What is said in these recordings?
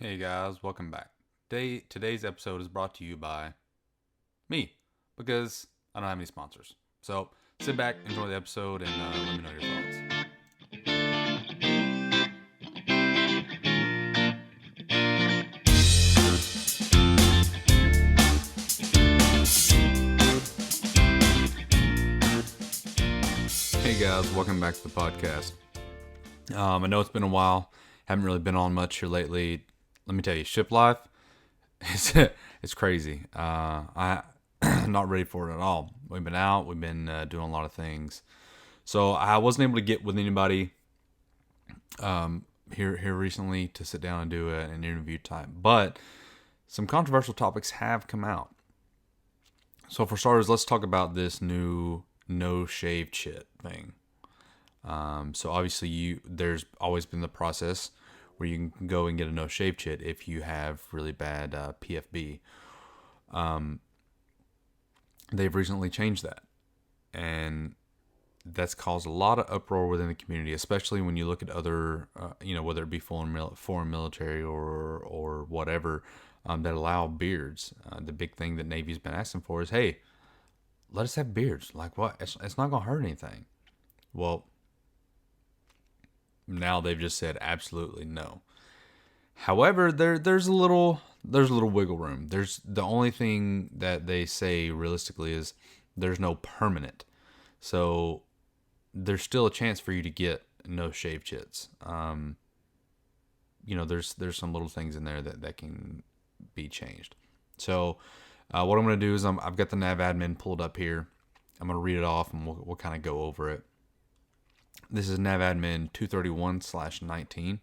Hey guys, welcome back. Today's episode is brought to you by me because I don't have any sponsors. So sit back, enjoy the episode, and let me know your thoughts. Hey guys, welcome back to the podcast. I know it's been a while. Haven't really been on much here lately. Let me tell you, ship life, it's it's crazy. I'm not ready for it at all. We've been out. We've been doing a lot of things. So I wasn't able to get with anybody here recently to sit down and do an interview type. But some controversial topics have come out. So for starters, let's talk about this new no shave chit thing. So obviously, there's always been the process where you can go and get a no shave chit if you have really bad PFB. They've recently changed that, and that's caused a lot of uproar within the community, especially when you look at other, whether it be foreign military or whatever, that allow beards. The big thing that Navy's been asking for is, hey, let us have beards. Like what? It's not gonna hurt anything. Well, now they've just said absolutely no. However, there's a little wiggle room. There's the only thing that they say realistically is there's no permanent. So there's still a chance for you to get no shave chits. There's some little things in there that can be changed. So what I'm going to do is I've got the NAVADMIN pulled up here. I'm going to read it off and we'll kind of go over it. This is NAVADMIN 231/19.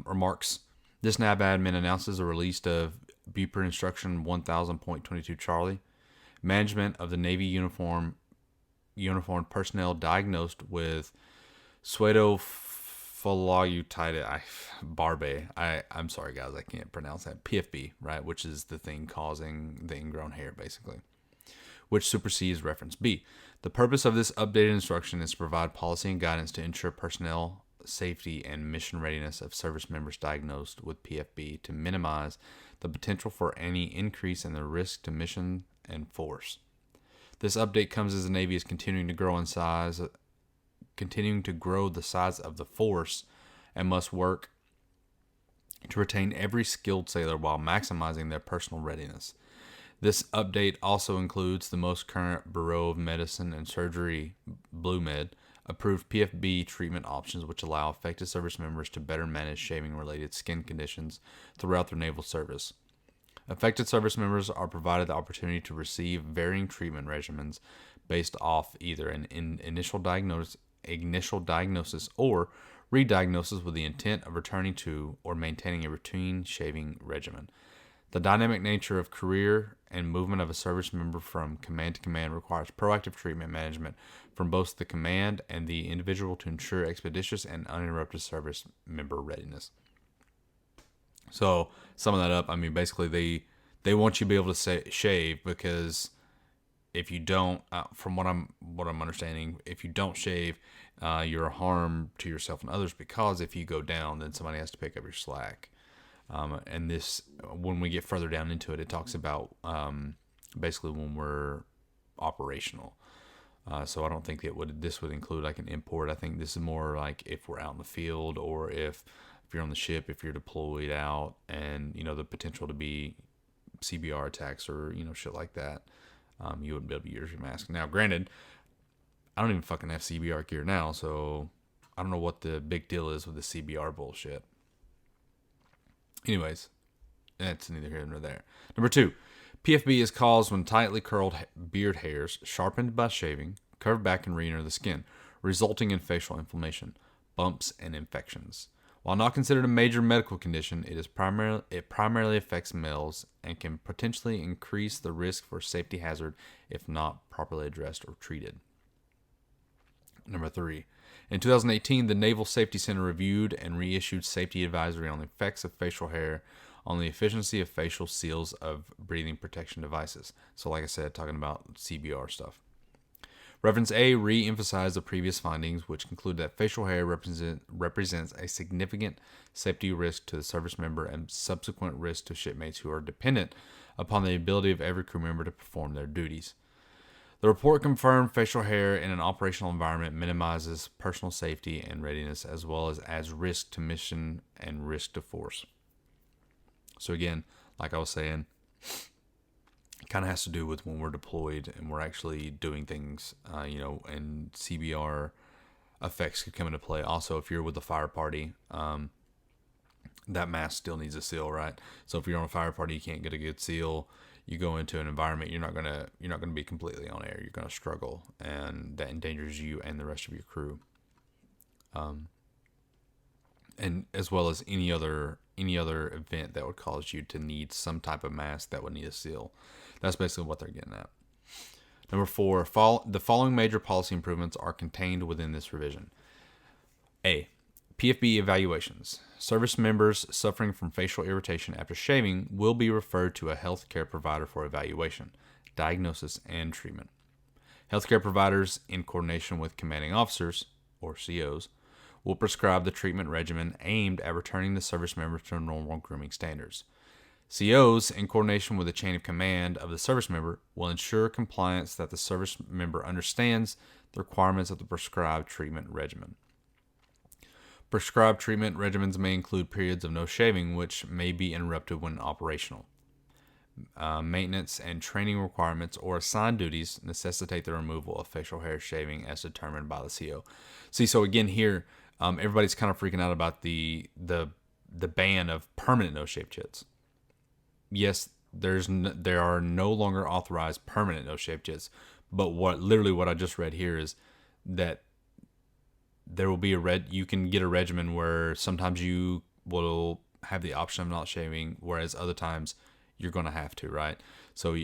Remarks. This NAVADMIN announces the release of BUPER Instruction 1000.22 Charlie. Management of the Navy uniformed personnel diagnosed with pseudophiloleucitis barbae. I'm sorry guys, I can't pronounce that. PFB, right, which is the thing causing the ingrown hair, basically, which supersedes reference B. The purpose of this updated instruction is to provide policy and guidance to ensure personnel safety and mission readiness of service members diagnosed with PFB to minimize the potential for any increase in the risk to mission and force. This update comes as the Navy is continuing to grow the size of the force and must work to retain every skilled sailor while maximizing their personal readiness. This update also includes the most current Bureau of Medicine and Surgery BlueMed approved PFB treatment options, which allow affected service members to better manage shaving-related skin conditions throughout their naval service. Affected service members are provided the opportunity to receive varying treatment regimens based off either an initial diagnosis or re-diagnosis with the intent of returning to or maintaining a routine shaving regimen. The dynamic nature of career and movement of a service member from command to command requires proactive treatment management from both the command and the individual to ensure expeditious and uninterrupted service member readiness. So, summing that up, I mean, basically they want you to be able to shave because if you don't, from what I'm understanding, if you don't shave, you're a harm to yourself and others because if you go down, then somebody has to pick up your slack. And this, when we get further down into it, it talks about basically when we're operational. So I don't think this would include like an import. I think this is more like if we're out in the field or if you're on the ship, if you're deployed out, and the potential to be CBR attacks or shit like that. You wouldn't be able to use your mask. Now, granted, I don't even fucking have CBR gear now, so I don't know what the big deal is with the CBR bullshit. Anyways, that's neither here nor there. Number 2, PFB is caused when tightly curled beard hairs, sharpened by shaving, curve back and re-enter the skin, resulting in facial inflammation, bumps, and infections. While not considered a major medical condition, it primarily affects males and can potentially increase the risk for safety hazard if not properly addressed or treated. Number 3. In 2018, the Naval Safety Center reviewed and reissued safety advisory on the effects of facial hair on the efficiency of facial seals of breathing protection devices. So like I said, talking about CBR stuff. Reference A re-emphasized the previous findings, which conclude that facial hair represents a significant safety risk to the service member and subsequent risk to shipmates who are dependent upon the ability of every crew member to perform their duties. The report confirmed facial hair in an operational environment minimizes personal safety and readiness, as well as risk to mission and risk to force. So again, like I was saying, it kind of has to do with when we're deployed and we're actually doing things, and CBR effects could come into play. Also, if you're with a fire party, that mask still needs a seal, right? So if you're on a fire party, you can't get a good seal. You go into an environment, you're not gonna be completely on air. You're gonna struggle, and that endangers you and the rest of your crew. And as well as any other event that would cause you to need some type of mask that would need a seal. That's basically what they're getting at. Number 4, the following major policy improvements are contained within this revision. A. PFB evaluations. Service members suffering from facial irritation after shaving will be referred to a healthcare provider for evaluation, diagnosis, and treatment. Healthcare providers, in coordination with commanding officers, or COs, will prescribe the treatment regimen aimed at returning the service member to normal grooming standards. COs, in coordination with the chain of command of the service member, will ensure compliance that the service member understands the requirements of the prescribed treatment regimen. Prescribed treatment regimens may include periods of no shaving, which may be interrupted when operational. Maintenance and training requirements or assigned duties necessitate the removal of facial hair shaving as determined by the CO. See, so again here, everybody's kind of freaking out about the ban of permanent no-shave chits. Yes, there are no longer authorized permanent no-shave chits, but what I just read here is that there will be you can get a regimen where sometimes you will have the option of not shaving, whereas other times you're going to have to, right? So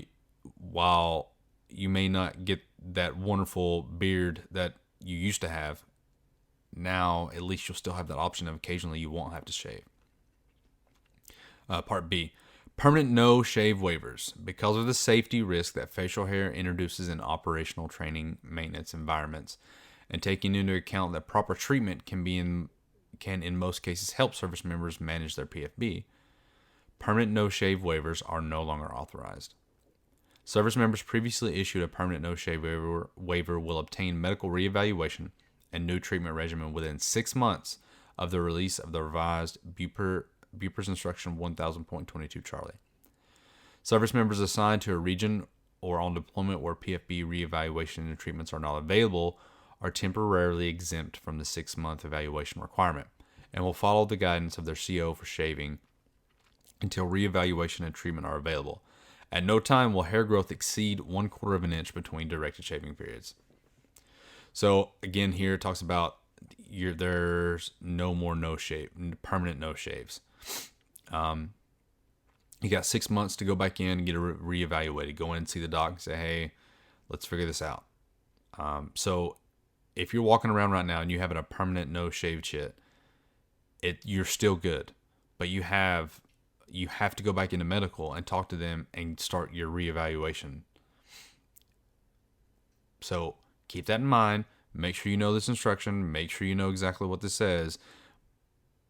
while you may not get that wonderful beard that you used to have, now at least you'll still have that option of occasionally you won't have to shave. Part B. Permanent no-shave waivers. Because of the safety risk that facial hair introduces in operational training maintenance environments, and taking into account that proper treatment can in most cases help service members manage their PFB, permanent no-shave waivers are no longer authorized. Service members previously issued a permanent no-shave waiver will obtain medical reevaluation and new treatment regimen within 6 months of the release of the revised BUPERINST Instruction 1000.22 Charlie. Service members assigned to a region or on deployment where PFB reevaluation and treatments are not available are temporarily exempt from the 6-month evaluation requirement and will follow the guidance of their CO for shaving until reevaluation and treatment are available. At no time will hair growth exceed 1/4 of an inch between directed shaving periods. So again, here it talks about there's no more permanent no shaves. You got 6 months to go back in and get reevaluated. Go in and see the doc and say, hey, let's figure this out. So if you're walking around right now and you have a permanent no shave chit, you're still good, but you have to go back into medical and talk to them and start your reevaluation. So keep that in mind. Make sure you know this instruction. Make sure you know exactly what this says.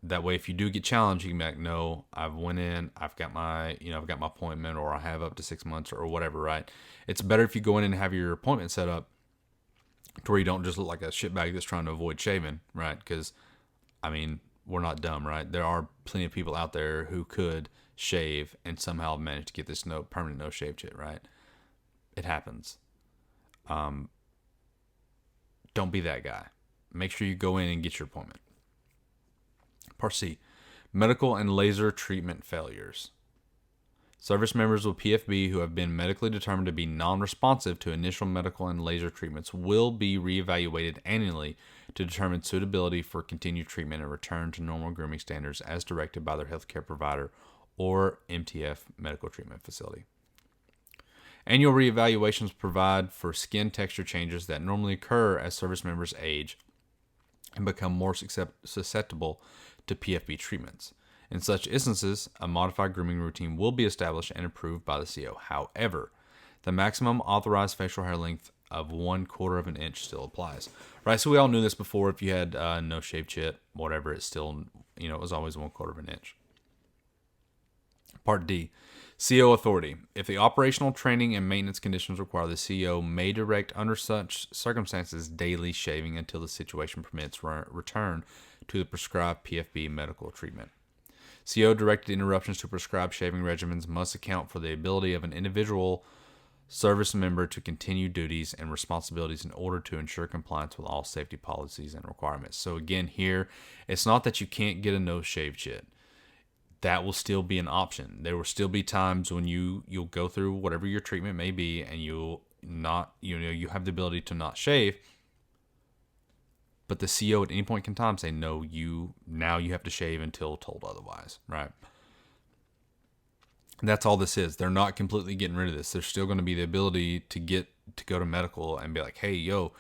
That way, if you do get challenged, you can be like, no, I've went in, I've got my appointment, or I have up to 6 months or whatever, right? It's better if you go in and have your appointment set up to where you don't just look like a shitbag that's trying to avoid shaving, right? Because, we're not dumb, right? There are plenty of people out there who could shave and somehow manage to get this permanent no shave chit, right? It happens. Don't be that guy. Make sure you go in and get your appointment. Part C. Medical and laser treatment failures. Service members with PFB who have been medically determined to be non-responsive to initial medical and laser treatments will be reevaluated annually to determine suitability for continued treatment and return to normal grooming standards as directed by their healthcare provider or MTF medical treatment facility. Annual reevaluations provide for skin texture changes that normally occur as service members age and become more susceptible to PFB treatments. In such instances, a modified grooming routine will be established and approved by the CO. However, the maximum authorized facial hair length of 1/4 of an inch still applies. Right, so we all knew this before. If you had no shave chit, whatever, it's still, it was always 1/4 of an inch. Part D, CO authority. If the operational training and maintenance conditions require, the CO may direct under such circumstances daily shaving until the situation permits return to the prescribed PFB medical treatment. CO directed interruptions to prescribed shaving regimens must account for the ability of an individual service member to continue duties and responsibilities in order to ensure compliance with all safety policies and requirements. So again, here, it's not that you can't get a no shave chit. That will still be an option. There will still be times when you'll go through whatever your treatment may be, and you'll not, you have the ability to not shave. But the CO at any point in time say, no, you have to shave until told otherwise, right? And that's all this is. They're not completely getting rid of this. There's still going to be the ability to go to medical and be like, hey, yo,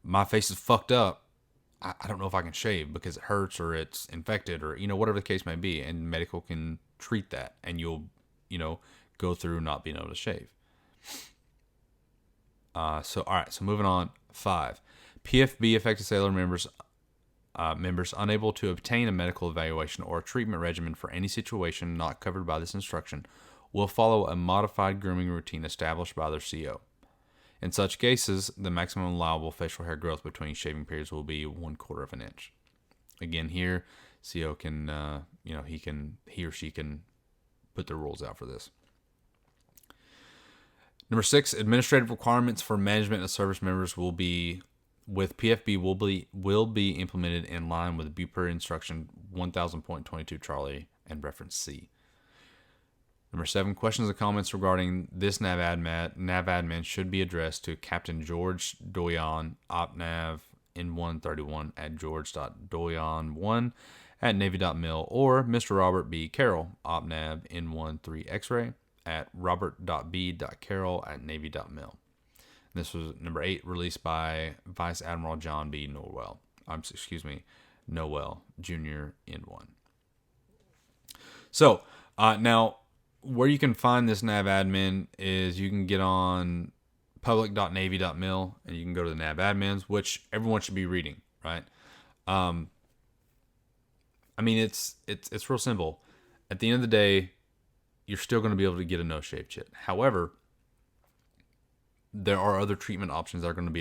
my face is fucked up. I don't know if I can shave because it hurts or it's infected or, whatever the case may be. And medical can treat that, and you'll, go through not being able to shave. All right. So moving on. 5. PFB affected sailor members unable to obtain a medical evaluation or a treatment regimen for any situation not covered by this instruction will follow a modified grooming routine established by their CO. In such cases, the maximum allowable facial hair growth between shaving periods will be 1/4 of an inch. Again, here, CO can, he or she can put the rules out for this. Number 6, administrative requirements for management and service members with PFB will be implemented in line with BUPER instruction 1000.22 Charlie and reference C. Number 7, questions and comments regarding this NAVADMIN should be addressed to Captain George Doyon, OpNav N131 at george.doyon1@navy.mil, or Mr. Robert B. Carroll, OpNav N13 X-ray at robert.b.carroll@navy.mil. This was number 8, released by Vice Admiral John B. Noel, Jr. N1. So, now, where you can find this NAVADMIN is you can get on public.navy.mil, and you can go to the NAVADMINs, which everyone should be reading, right? It's real simple. At the end of the day, you're still going to be able to get a no shave chit. However, there are other treatment options that are going to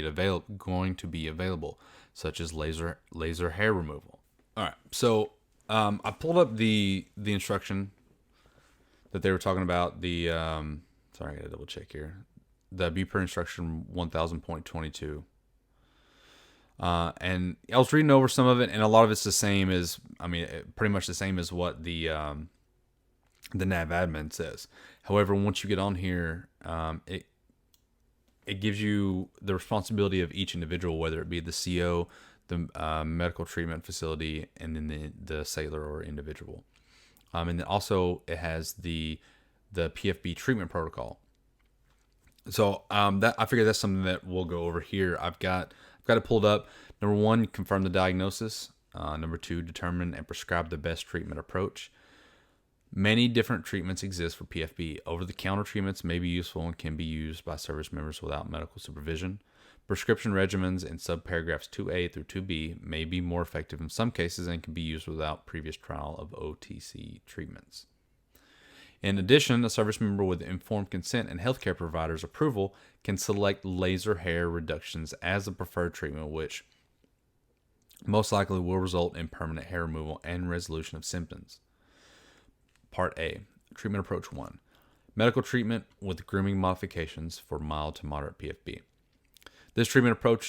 be available, such as laser hair removal. All right, so I pulled up the instruction that they were talking about. The sorry, I gotta double check here. The BUPER instruction 1000.22. And I was reading over some of it, and a lot of it's the same as, pretty much the same as what the NAVADMIN says. However, once you get on here, it gives you the responsibility of each individual, whether it be the CO, the medical treatment facility, and then the sailor or individual. And then also it has the PFB treatment protocol. So that I figure that's something that we'll go over here. I've got it pulled up. Number 1, confirm the diagnosis. Number 2, determine and prescribe the best treatment approach. Many different treatments exist for PFB. Over-the-counter treatments may be useful and can be used by service members without medical supervision. Prescription regimens in subparagraphs 2A through 2B may be more effective in some cases and can be used without previous trial of OTC treatments. In addition, a service member with informed consent and healthcare provider's approval can select laser hair reductions as the preferred treatment, which most likely will result in permanent hair removal and resolution of symptoms. Part A, treatment approach 1, medical treatment with grooming modifications for mild to moderate PFB. This treatment approach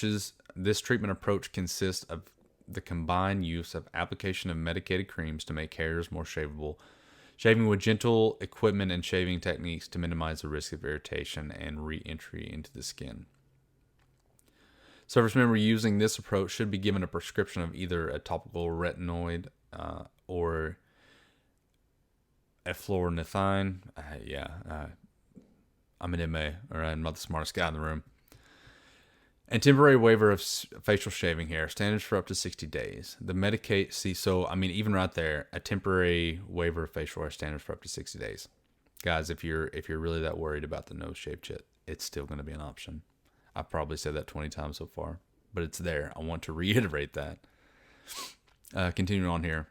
consists of the combined use of application of medicated creams to make hairs more shavable, shaving with gentle equipment, and shaving techniques to minimize the risk of irritation and re-entry into the skin. Service member using this approach should be given a prescription of either a topical retinoid or eflornithine. I'm an MA, or I'm not the smartest guy in the room. And temporary waiver of facial shaving hair, standards for up to 60 days. Even right there, a temporary waiver of facial hair, standards for up to 60 days. Guys, if you're really that worried about the no shave chit, it's still going to be an option. I've probably said that 20 times so far, but it's there. I want to reiterate that. Continuing on here.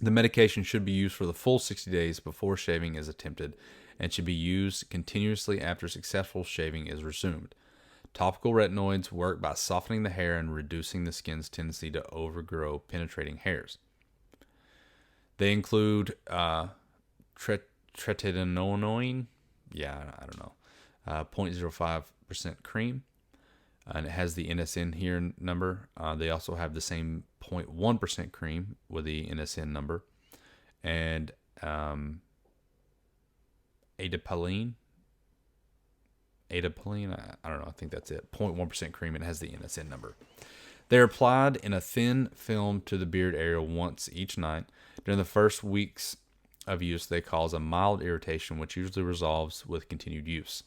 The medication should be used for the full 60 days before shaving is attempted and should be used continuously after successful shaving is resumed. Topical retinoids work by softening the hair and reducing the skin's tendency to overgrow penetrating hairs. They include tretinoin, I don't know, 0.05% cream, and it has the NSN here number. They also have the same 0.1% cream with the NSN number, and adapalene, I don't know, I think that's it, 0.1% cream, and it has the NSN number. They're applied in a thin film to the beard area once each night. During the first weeks of use, they cause a mild irritation, which usually resolves with continued use.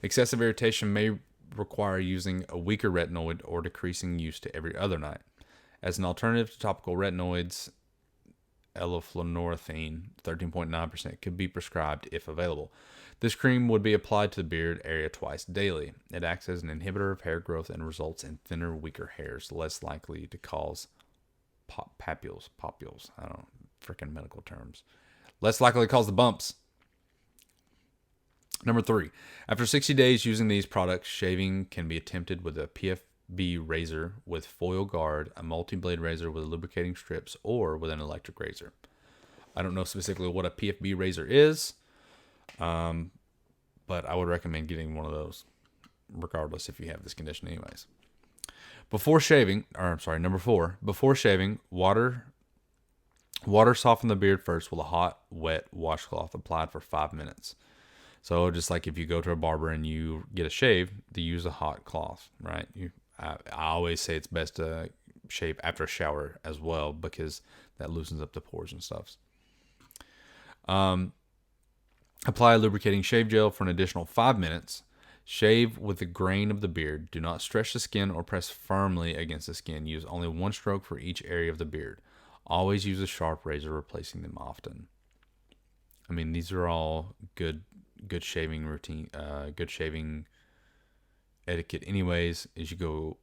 Excessive irritation may require using a weaker retinoid or decreasing use to every other night. As an alternative to topical retinoids, elaflunorethine, 13.9%, could be prescribed if available. This cream would be applied to the beard area twice daily. It acts as an inhibitor of hair growth and results in thinner, weaker hairs, less likely to cause papules. I don't know, freaking medical terms. Less likely to cause the bumps. Number 3. After 60 days using these products, shaving can be attempted with a PFB razor with foil guard, a multi-blade razor with lubricating strips, or with an electric razor. I don't know specifically what a PFB razor is, but I would recommend getting one of those, regardless if you have this condition anyways. Number 4. Before shaving, water soften the beard first with a hot, wet washcloth applied for 5 minutes. So just like if you go to a barber and you get a shave, they use a hot cloth, right? I always say it's best to shave after a shower as well, because that loosens up the pores and stuff. Apply a lubricating shave gel for an additional 5 minutes. Shave with the grain of the beard. Do not stretch the skin or press firmly against the skin. Use only one stroke for each area of the beard. Always use a sharp razor, replacing them often. I mean, these are all good shaving routine, good shaving etiquette anyways, is you go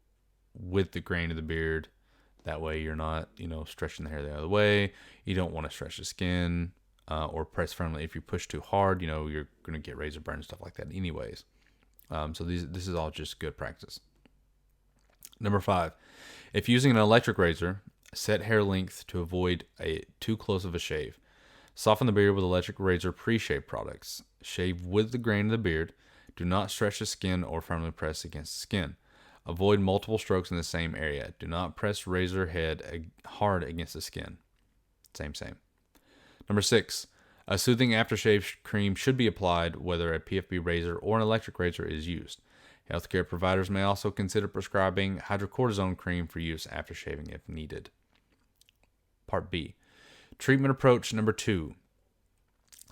with the grain of the beard. That way you're not, stretching the hair the other way. You don't want to stretch the skin or press firmly. If you push too hard, you're going to get razor burn and stuff like that anyways. So this is all just good practice. Number 5, if using an electric razor, set hair length to avoid too close of a shave. Soften the beard with electric razor pre-shave products. Shave with the grain of the beard. Do not stretch the skin or firmly press against the skin. Avoid multiple strokes in the same area. Do not press razor head hard against the skin. Same. Number 6, a soothing aftershave cream should be applied whether a PFB razor or an electric razor is used. Healthcare providers may also consider prescribing hydrocortisone cream for use after shaving if needed. Part B. Treatment approach number 2.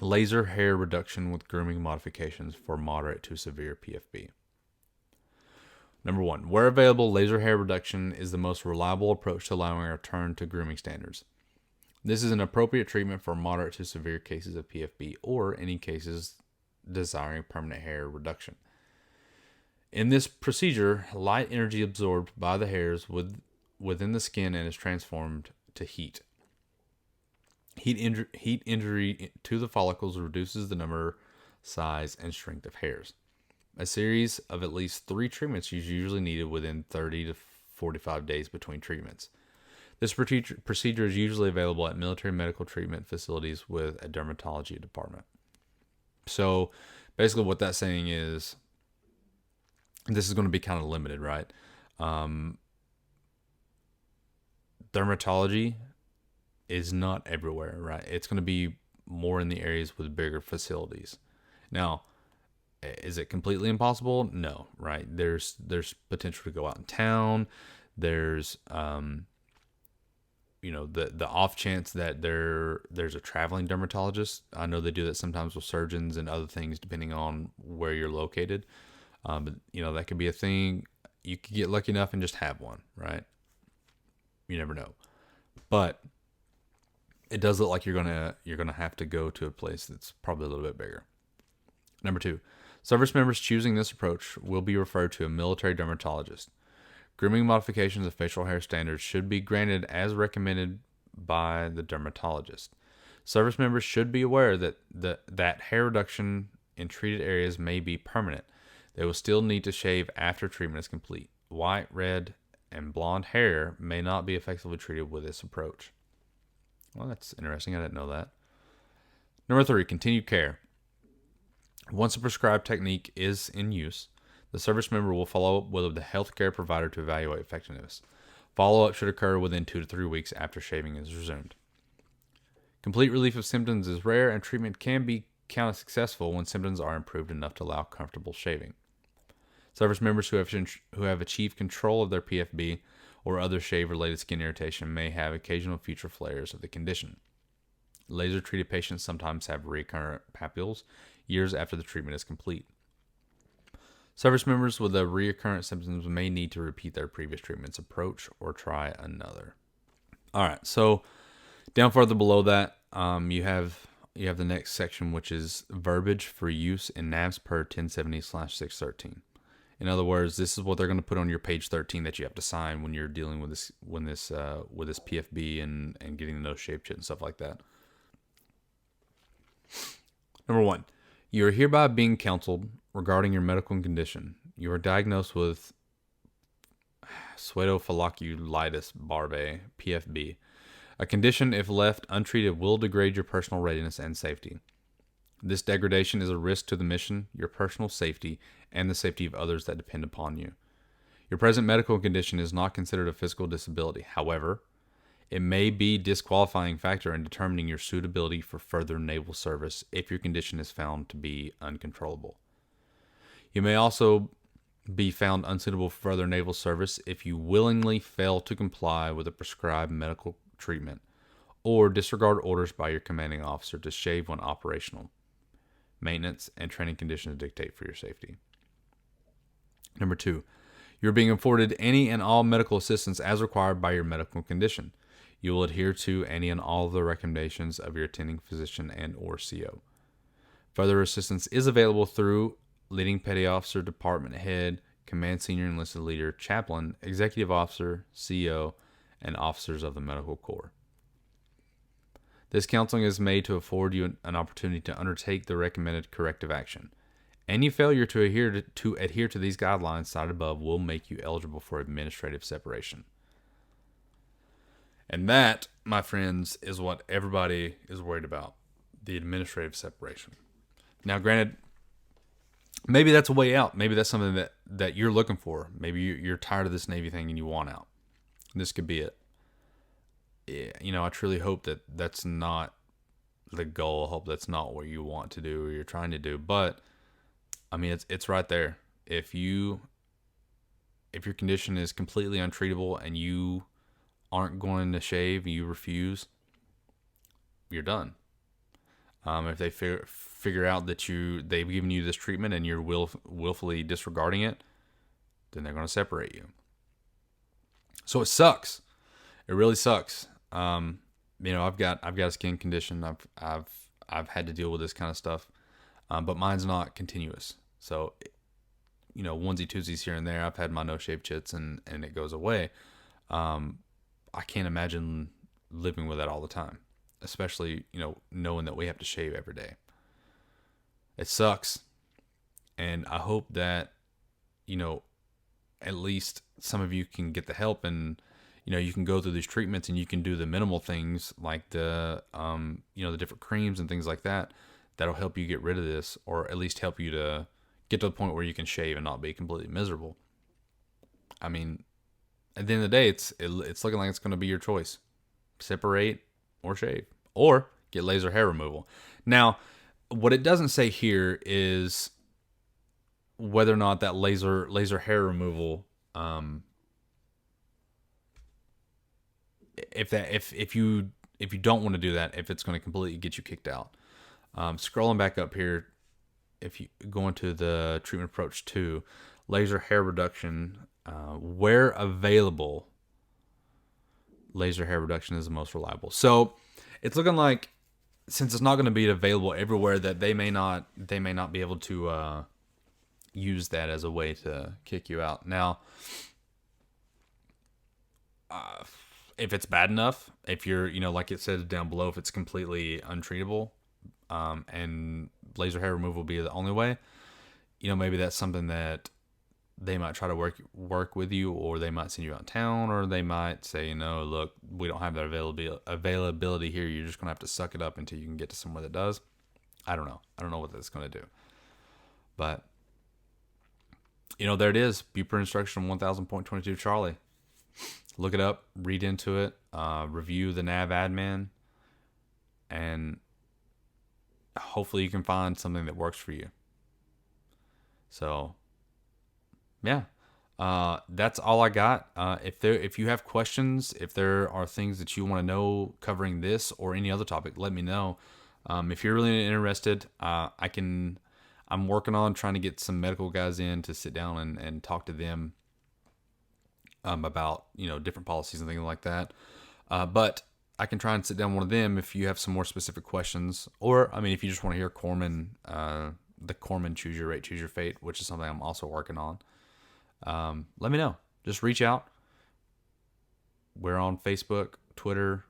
Laser hair reduction with grooming modifications for moderate to severe PFB. Number 1. Where available, laser hair reduction is the most reliable approach to allowing a return to grooming standards. This is an appropriate treatment for moderate to severe cases of PFB or any cases desiring permanent hair reduction. In this procedure, light energy absorbed by the hairs within the skin and is transformed to heat. Heat injury to the follicles reduces the number, size, and strength of hairs. A series of at least 3 treatments is usually needed within 30 to 45 days between treatments. This procedure is usually available at military medical treatment facilities with a dermatology department. So basically what that's saying is this is going to be kind of limited, right? Dermatology is not everywhere, right? It's going to be more in the areas with bigger facilities. Now, is it completely impossible? No, right? There's potential to go out in town. There's the off chance that there's a traveling dermatologist. I know they do that sometimes with surgeons and other things depending on where you're located. But that could be a thing. You could get lucky enough and just have one, right? You never know. But it does look like you're gonna have to go to a place that's probably a little bit bigger. Number 2, Service members choosing this approach will be referred to a military dermatologist. Grooming modifications of facial hair standards should be granted as recommended by the dermatologist. Service members should be aware that hair reduction in treated areas may be permanent. They will still need to shave after treatment is complete. White, red, and blonde hair may not be effectively treated with this approach. Well, that's interesting. I didn't know that. Number 3, continued care. Once a prescribed technique is in use, the service member will follow up with the healthcare provider to evaluate effectiveness. Follow-up should occur within 2 to 3 weeks after shaving is resumed. Complete relief of symptoms is rare, and treatment can be counted successful when symptoms are improved enough to allow comfortable shaving. Service members who have achieved control of their PFB or other shave-related skin irritation may have occasional future flares of the condition. Laser-treated patients sometimes have recurrent papules years after the treatment is complete. Service members with the recurrent symptoms may need to repeat their previous treatment's approach or try another. All right, so down further below that, you have the next section, which is verbiage for use in NAVS per 1070/613. In other words, this is what they're going to put on your page 13 that you have to sign when you're dealing with this PFB and getting the no shave chit and stuff like that. Number 1, you are hereby being counseled regarding your medical condition. You are diagnosed with pseudofolliculitis barbae, PFB. A condition, if left untreated, will degrade your personal readiness and safety. This degradation is a risk to the mission, your personal safety, and the safety of others that depend upon you. Your present medical condition is not considered a physical disability. However, it may be a disqualifying factor in determining your suitability for further naval service if your condition is found to be uncontrollable. You may also be found unsuitable for further naval service if you willingly fail to comply with a prescribed medical treatment or disregard orders by your commanding officer to shave when operational. Maintenance and training conditions dictate for your safety. Number 2, you're being afforded any and all medical assistance as required by your medical condition. You will adhere to any and all of the recommendations of your attending physician and or CO. Further assistance is available through leading petty officer, department head, command senior enlisted leader, chaplain, executive officer, CO, and officers of the medical corps. This counseling is made to afford you an opportunity to undertake the recommended corrective action. Any failure to adhere to these guidelines cited above will make you eligible for administrative separation. And that, my friends, is what everybody is worried about, the administrative separation. Now, granted, maybe that's a way out. Maybe that's something that you're looking for. Maybe you're tired of this Navy thing and you want out. This could be it. I truly hope that that's not the goal. I hope that's not what you want to do or you're trying to do. But, I mean, it's right there. If your condition is completely untreatable and you aren't going to shave, you refuse, you're done. If they figure out that they've given you this treatment and you're willfully disregarding it, then they're going to separate you. So it sucks. It really sucks. I've got a skin condition. I've had to deal with this kind of stuff, but mine's not continuous. So, onesie twosies here and there. I've had my no shave chits and it goes away. I can't imagine living with that all the time, especially, knowing that we have to shave every day. It sucks. And I hope that, at least some of you can get the help and, you can go through these treatments and you can do the minimal things like the different creams and things like that. That'll help you get rid of this, or at least help you to get to the point where you can shave and not be completely miserable. I mean, at the end of the day, it's looking like it's going to be your choice. Separate or shave, or get laser hair removal. Now, what it doesn't say here is whether or not that laser hair removal, if you don't want to do that, if it's going to completely get you kicked out. Scrolling back up here, if you go into the treatment approach 2, laser hair reduction, where available, laser hair reduction is the most reliable. So it's looking like, since it's not going to be available everywhere, that they may not be able to use that as a way to kick you out. Now, if it's bad enough, if you're, like it says down below, if it's completely untreatable, and laser hair removal will be the only way, maybe that's something that they might try to work with you, or they might send you out of town, or they might say, no, look, we don't have that availability here. You're just going to have to suck it up until you can get to somewhere that does. I don't know. I don't know what that's going to do. But, there it is. Buper Instruction 1000.22 Charlie. Look it up, read into it, review the NAVADMIN, and hopefully you can find something that works for you. So, yeah, that's all I got. If you have questions, if there are things that you want to know covering this or any other topic, let me know. If you're really interested, I'm working on trying to get some medical guys in to sit down and talk to them about different policies and things like that. But I can try and sit down with one of them if you have some more specific questions, or if you just want to hear Corman, the Corman Choose Your Rate, Choose Your Fate, which is something I'm also working on. Let me know. Just reach out. We're on Facebook, Twitter,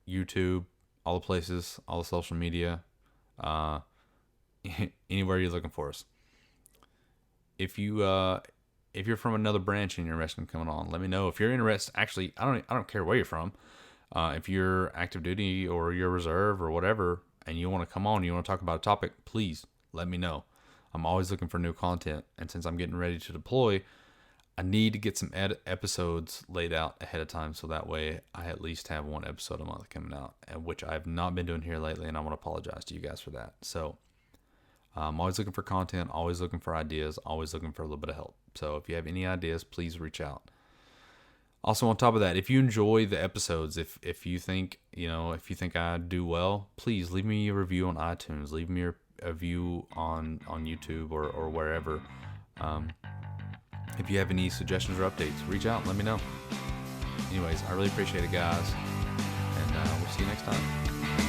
YouTube, all the places, all the social media, anywhere you're looking for us. If you're from another branch and you're interested in coming on, let me know. If you're interested, actually, I don't care where you're from. If you're active duty or you're reserve or whatever, and you want to come on, you want to talk about a topic, please let me know. I'm always looking for new content, and since I'm getting ready to deploy, I need to get some episodes laid out ahead of time, so that way I at least have one episode a month coming out, which I've not been doing here lately, and I want to apologize to you guys for that. So I'm always looking for content, always looking for ideas, always looking for a little bit of help. So if you have any ideas, please reach out. Also, on top of that, if you enjoy the episodes, if you think I do well, please leave me a review on iTunes. Leave me a review on YouTube or wherever. If you have any suggestions or updates, reach out and let me know. Anyways, I really appreciate it, guys, and we'll see you next time.